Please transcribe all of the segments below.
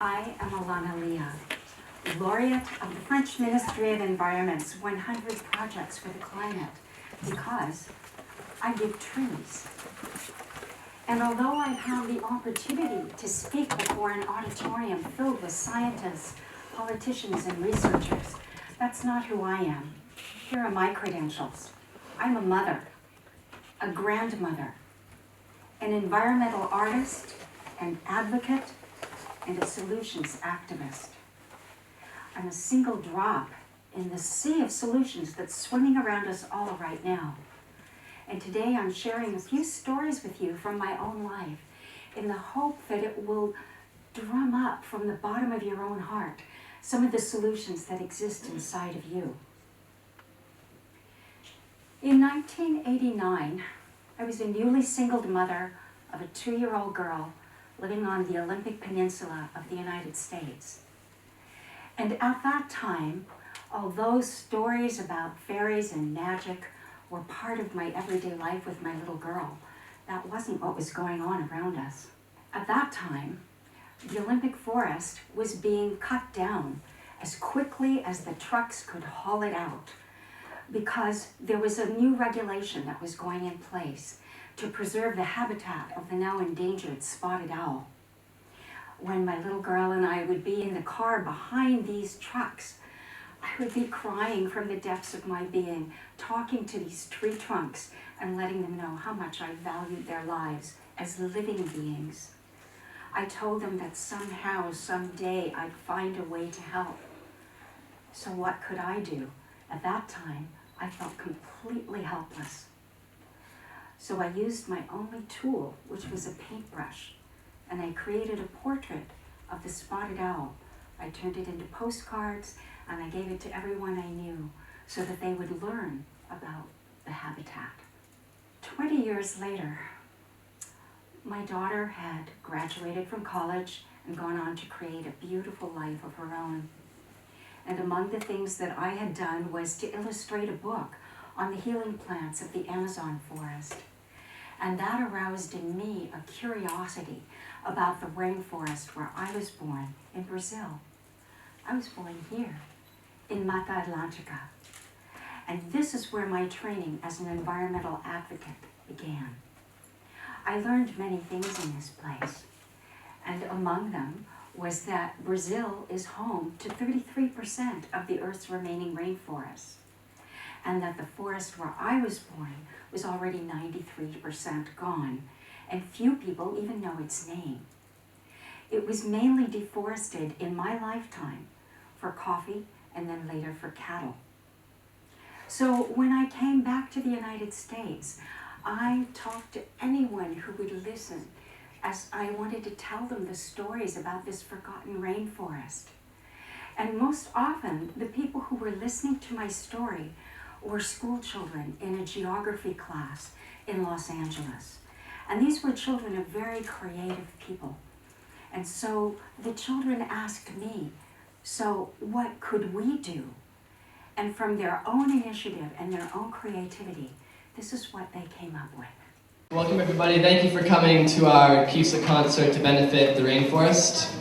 I am Alana Lea, laureate of the French Ministry of Environment's 100 Projects for the Climate, because I give trees. And although I've had the opportunity to speak before an auditorium filled with scientists, politicians, and researchers, that's not who I am. Here are my credentials. I'm a mother, a grandmother, an environmental artist, an advocate, and a solutions activist. I'm a single drop in the sea of solutions that's swimming around us all right now. And today I'm sharing a few stories with you from my own life in the hope that it will drum up from the bottom of your own heart some of the solutions that exist inside of you. In 1989, I was a newly singled mother of a 2-year-old girl living on the Olympic Peninsula of the United States. And at that time, although stories about fairies and magic were part of my everyday life with my little girl, that wasn't what was going on around us. At that time, the Olympic forest was being cut down as quickly as the trucks could haul it out, because there was a new regulation that was going in place to preserve the habitat of the now endangered spotted owl. When my little girl and I would be in the car behind these trucks, I would be crying from the depths of my being, talking to these tree trunks and letting them know how much I valued their lives as living beings. I told them that somehow, someday, I'd find a way to help. So what could I do? At that time, I felt completely helpless. So I used my only tool, which was a paintbrush, and I created a portrait of the spotted owl. I turned it into postcards, and I gave it to everyone I knew so that they would learn about the habitat. 20 years later, my daughter had graduated from college and gone on to create a beautiful life of her own. And among the things that I had done was to illustrate a book on the healing plants of the Amazon forest. And that aroused in me a curiosity about the rainforest where I was born in Brazil. I was born here in Mata Atlântica. And this is where my training as an environmental advocate began. I learned many things in this place, and among them was that Brazil is home to 33% of the Earth's remaining rainforests, and that the forest where I was born was already 93% gone, and few people even know its name. It was mainly deforested in my lifetime for coffee and then later for cattle. So when I came back to the United States, I talked to anyone who would listen, as I wanted to tell them the stories about this forgotten rainforest. And most often, the people who were listening to my story were school children in a geography class in Los Angeles. And these were children of very creative people. And so the children asked me, so what could we do? And from their own initiative and their own creativity, this is what they came up with. Welcome everybody. Thank you for coming to our CUSA concert to benefit the rainforest.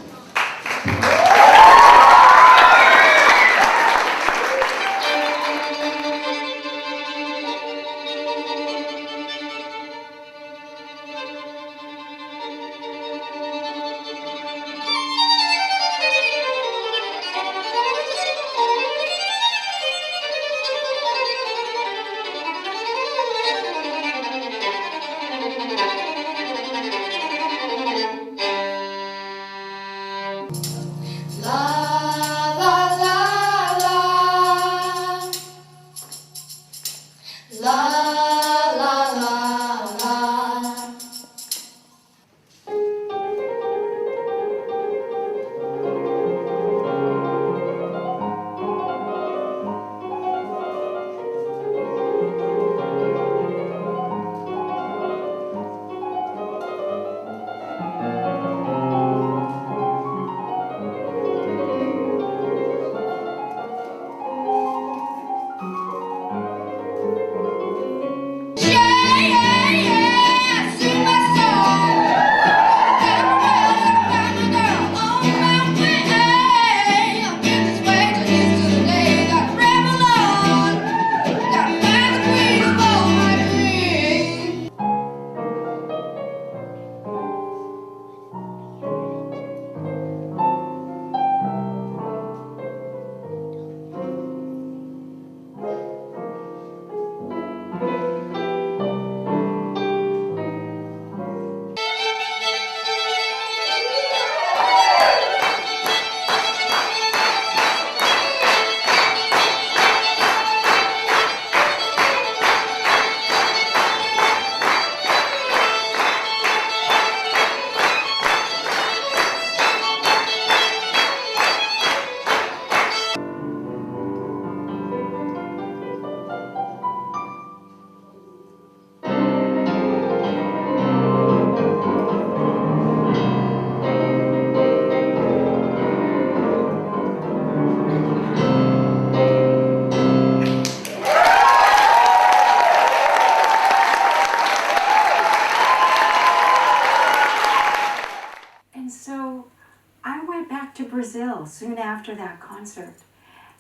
Brazil soon after that concert,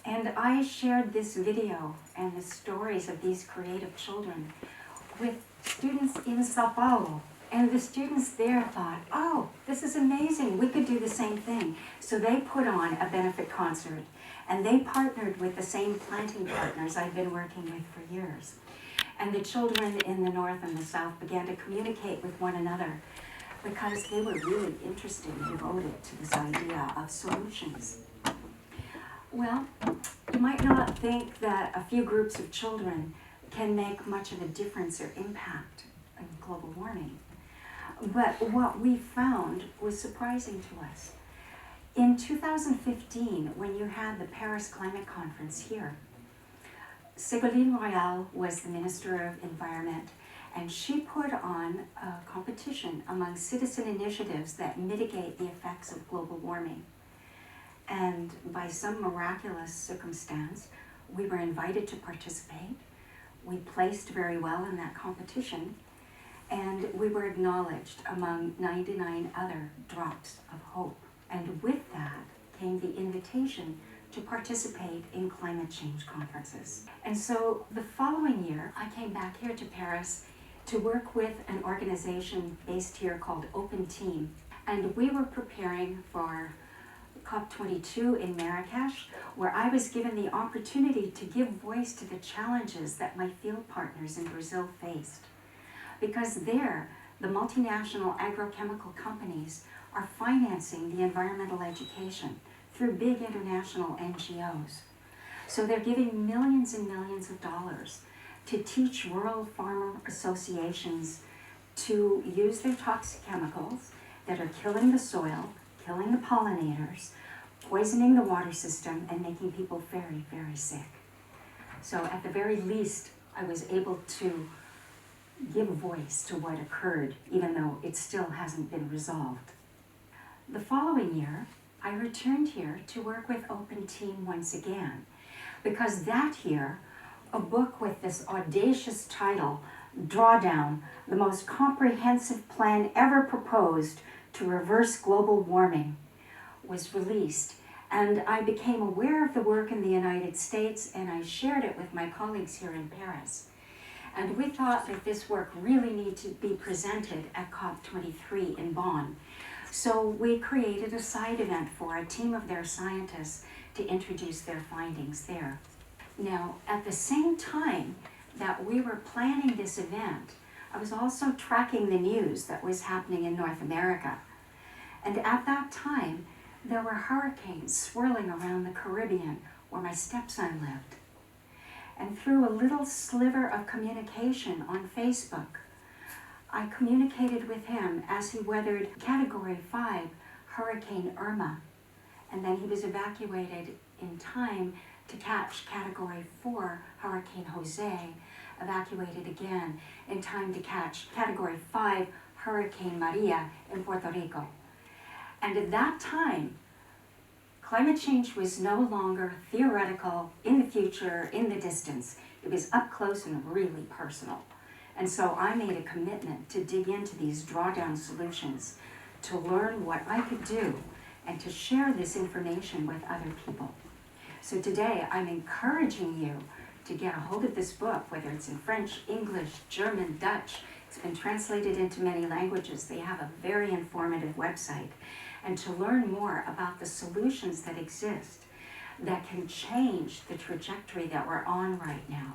and I shared this video and the stories of these creative children with students in Sao Paulo. And the students there thought, oh, this is amazing, we could do the same thing. So they put on a benefit concert, and they partnered with the same planting partners I've been working with for years. And the children in the north and the south began to communicate with one another because they were really interested and devoted to this idea of solutions. Well, you might not think that a few groups of children can make much of a difference or impact in global warming. But what we found was surprising to us. In 2015, when you had the Paris Climate Conference here, Ségolène Royal was the Minister of Environment, and she put on a competition among citizen initiatives that mitigate the effects of global warming. And by some miraculous circumstance, we were invited to participate. We placed very well in that competition, and we were acknowledged among 99 other drops of hope. And with that came the invitation to participate in climate change conferences. And so the following year, I came back here to Paris to work with an organization based here called Open Team. And we were preparing for COP22 in Marrakesh, where I was given the opportunity to give voice to the challenges that my field partners in Brazil faced. Because there, the multinational agrochemical companies are financing the environmental education through big international NGOs. So they're giving millions and millions of dollars to teach rural farmer associations to use their toxic chemicals that are killing the soil, killing the pollinators, poisoning the water system, and making people very, very sick. So at the very least, I was able to give voice to what occurred, even though it still hasn't been resolved. The following year, I returned here to work with Open Team once again, because that year, a book with this audacious title, Drawdown, the most comprehensive plan ever proposed to reverse global warming, was released. And I became aware of the work in the United States, and I shared it with my colleagues here in Paris. And we thought that this work really needed to be presented at COP23 in Bonn. So we created a side event for a team of their scientists to introduce their findings there. Now, at the same time that we were planning this event, I was also tracking the news that was happening in North America. And at that time, there were hurricanes swirling around the Caribbean where my stepson lived. And through a little sliver of communication on Facebook, I communicated with him as he weathered Category 5 Hurricane Irma, and then he was evacuated in time to catch Category 4 Hurricane Jose, evacuated again in time to catch Category 5 Hurricane Maria in Puerto Rico. And at that time, climate change was no longer theoretical, in the future, in the distance. It was up close and really personal. And so I made a commitment to dig into these drawdown solutions, to learn what I could do, and to share this information with other people. So today I'm encouraging you to get a hold of this book, whether it's in French, English, German, Dutch. It's been translated into many languages. They have a very informative website. And to learn more about the solutions that exist that can change the trajectory that we're on right now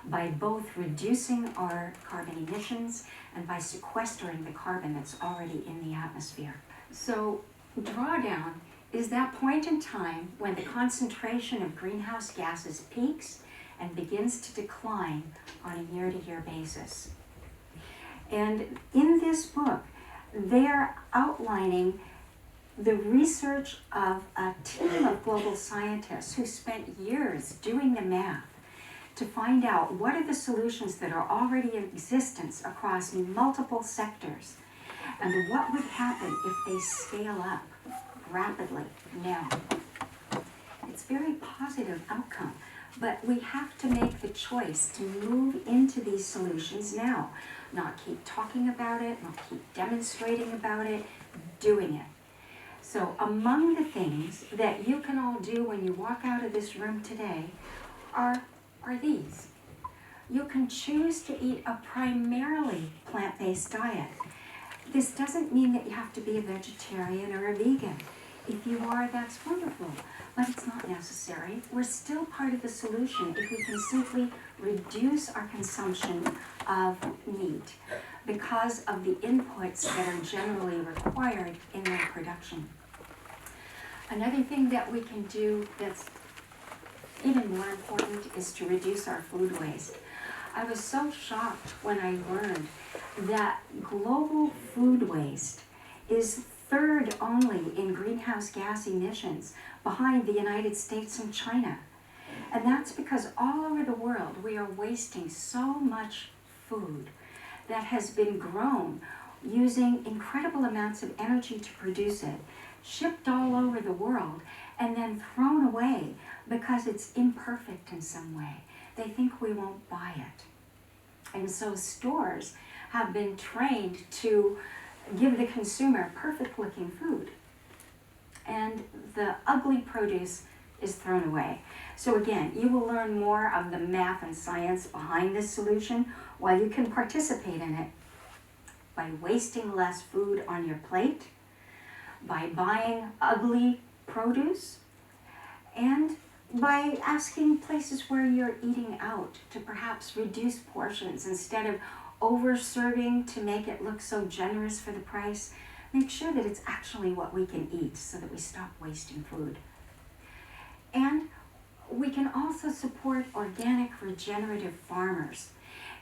by both reducing our carbon emissions and by sequestering the carbon that's already in the atmosphere. So drawdown is that point in time when the concentration of greenhouse gases peaks and begins to decline on a year-to-year basis. And in this book, they're outlining the research of a team of global scientists who spent years doing the math to find out what are the solutions that are already in existence across multiple sectors, and what would happen if they scale up rapidly now. It's a very positive outcome, but we have to make the choice to move into these solutions now, not keep talking about it, not keep demonstrating about it, doing it. So among the things that you can all do when you walk out of this room today are these. You can choose to eat a primarily plant-based diet. This doesn't mean that you have to be a vegetarian or a vegan. If you are, that's wonderful, but it's not necessary. We're still part of the solution if we can simply reduce our consumption of meat because of the inputs that are generally required in their production. Another thing that we can do that's even more important is to reduce our food waste. I was so shocked when I learned that global food waste is third only in greenhouse gas emissions behind the United States and China. And that's because all over the world we are wasting so much food that has been grown using incredible amounts of energy to produce it, shipped all over the world, and then thrown away because it's imperfect in some way. They think we won't buy it. And so stores have been trained to give the consumer perfect looking food. And the ugly produce is thrown away. So again, you will learn more of the math and science behind this solution while you can participate in it by wasting less food on your plate, by buying ugly produce, and by asking places where you're eating out to perhaps reduce portions instead of over-serving to make it look so generous for the price. Make sure that it's actually what we can eat so that we stop wasting food. And we can also support organic regenerative farmers.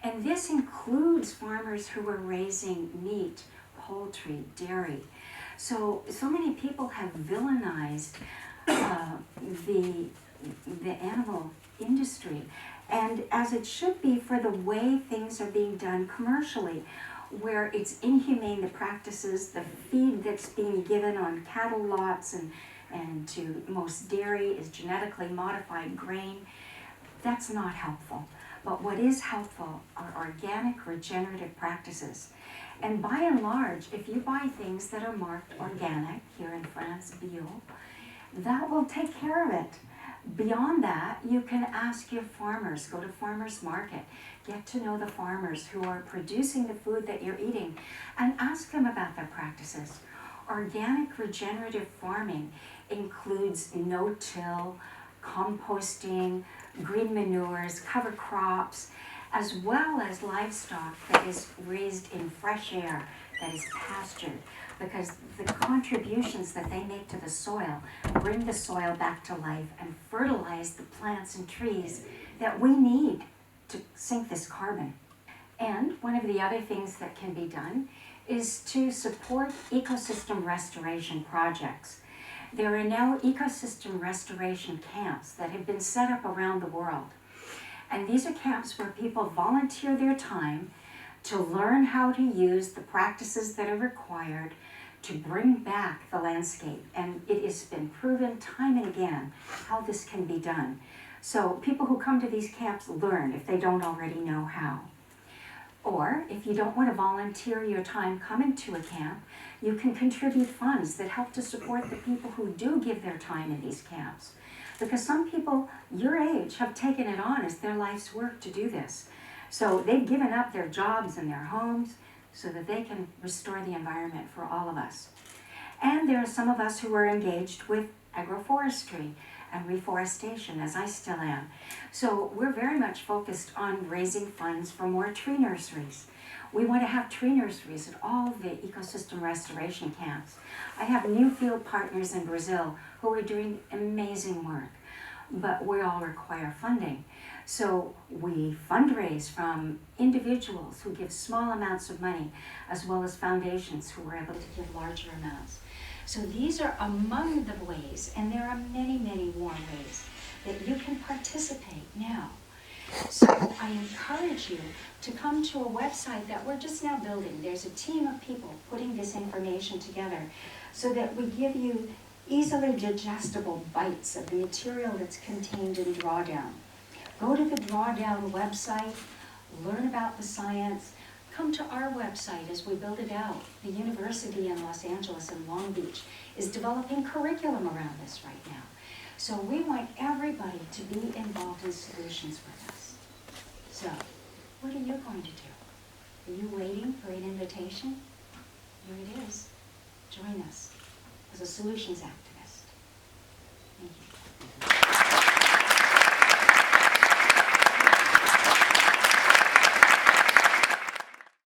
And this includes farmers who are raising meat, poultry, dairy. So many people have villainized the animal industry, and as it should be for the way things are being done commercially, where it's inhumane, the practices, the feed that's being given on cattle lots and to most dairy is genetically modified grain. That's not helpful. But what is helpful are organic regenerative practices. And by and large, if you buy things that are marked organic, here in France, bio, that will take care of it. Beyond that, you can ask your farmers, go to farmers market, get to know the farmers who are producing the food that you're eating, and ask them about their practices. Organic regenerative farming includes no-till, composting, green manures, cover crops, as well as livestock that is raised in fresh air, that is pastured, because the contributions that they make to the soil bring the soil back to life and fertilize the plants and trees that we need to sink this carbon. And one of the other things that can be done is to support ecosystem restoration projects. There are now ecosystem restoration camps that have been set up around the world. And these are camps where people volunteer their time to learn how to use the practices that are required to bring back the landscape. And it has been proven time and again how this can be done. So people who come to these camps learn if they don't already know how. Or if you don't want to volunteer your time coming to a camp, you can contribute funds that help to support the people who do give their time in these camps. Because some people your age have taken it on as their life's work to do this. So they've given up their jobs and their homes so that they can restore the environment for all of us. And there are some of us who are engaged with agroforestry and reforestation, as I still am. So we're very much focused on raising funds for more tree nurseries. We want to have tree nurseries at all the ecosystem restoration camps. I have new field partners in Brazil who are doing amazing work, but we all require funding. So we fundraise from individuals who give small amounts of money, as well as foundations who are able to give larger amounts. So these are among the ways, and there are many, many more ways that you can participate now. So I encourage you to come to a website that we're just now building. There's a team of people putting this information together so that we give you easily digestible bites of the material that's contained in Drawdown. Go to the Drawdown website, learn about the science, come to our website as we build it out. The university in Los Angeles and Long Beach is developing curriculum around this right now. So we want everybody to be involved in solutions with us. So, what are you going to do? Are you waiting for an invitation? Here it is. Join us as a solutions activist. Thank you.